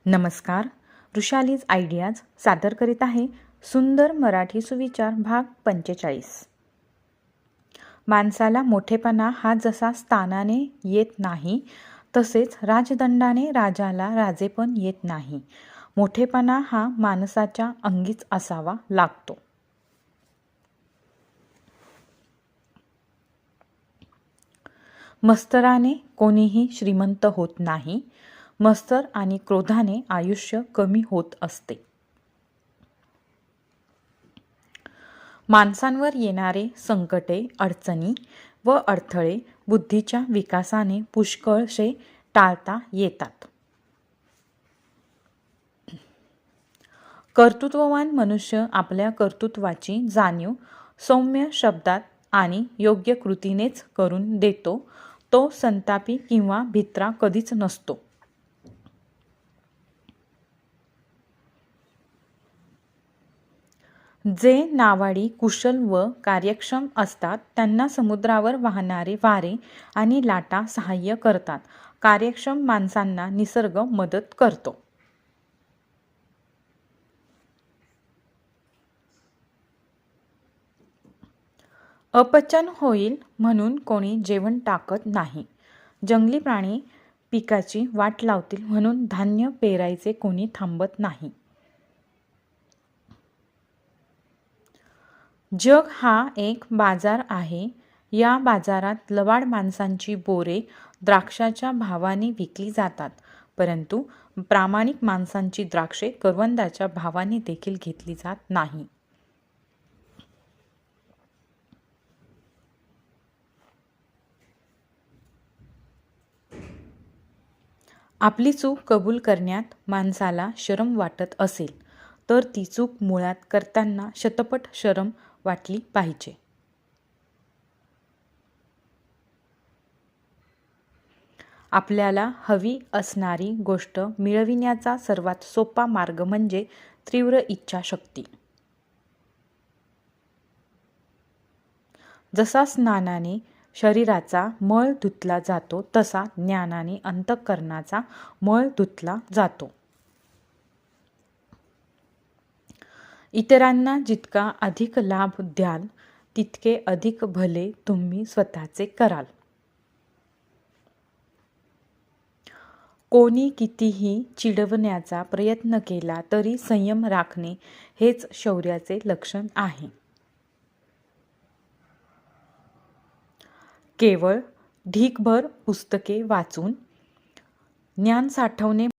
नमस्कार. वृषालीज आयडियाज सादर करीत आहे सुंदर मराठी सुविचार भाग 45. माणसाला मोठेपणा हा जसा स्थानाने येत नाही तसेच राजदंडाने राजाला राजेपण येत नाही. मोठेपणा हा माणसाच्या अंगीच असावा लागतो. मत्सराने कोणीही श्रीमंत होत नाही. मत्सर आणि क्रोधाने आयुष्य कमी होत असते. माणसांवर येणारे संकटे, अडचणी व अडथळे बुद्धीच्या विकासाने पुष्कळसे टाळता येतात. कर्तृत्ववान मनुष्य आपल्या कर्तृत्वाची जाणीव सौम्य शब्दात आणि योग्य कृतीनेच करून देतो. तो संतापी किंवा भित्रा कधीच नसतो. जे नावाडी, कुशल व कार्यक्षम असतात त्यांना समुद्रावर वाहणारे वारे आणि लाटा सहाय्य करतात. कार्यक्षम माणसांना निसर्ग मदत करतो. अपचन होईल म्हणून कोणी जेवण टाकत नाही. जंगली प्राणी पिकाची वाट लावतील म्हणून धान्य पेरायचे कोणी थांबत नाही. जग हा एक बाजार आहे. या बाजारात लबाड माणसांची बोरे द्राक्षाच्या भावाने विकली जातात, परंतु प्रामाणिक माणसांची द्राक्षे करवंदाच्या भावाने देखील घेतली जात नाही. आपली चूक कबूल करण्यात माणसाला शरम वाटत असेल तर ती चूक मुळात करताना शतपट शरम वाटली पाहिजे. आपल्याला हवी असणारी गोष्ट मिळविण्याचा सर्वात सोपा मार्ग म्हणजे तीव्र इच्छाशक्ती. जसा स्नानाने शरीराचा मळ धुतला जातो तसा ज्ञानाने अंतःकरणाचा मळ धुतला जातो. इतरांना जितका अधिक लाभ द्याल तितके अधिक भले तुम्ही स्वतःचे कराल. कोणी कितीही चिडवण्याचा प्रयत्न केला तरी संयम राखणे हेच शौर्याचे लक्षण आहे. केवळ ढीगभर पुस्तके वाचून ज्ञान साठवणे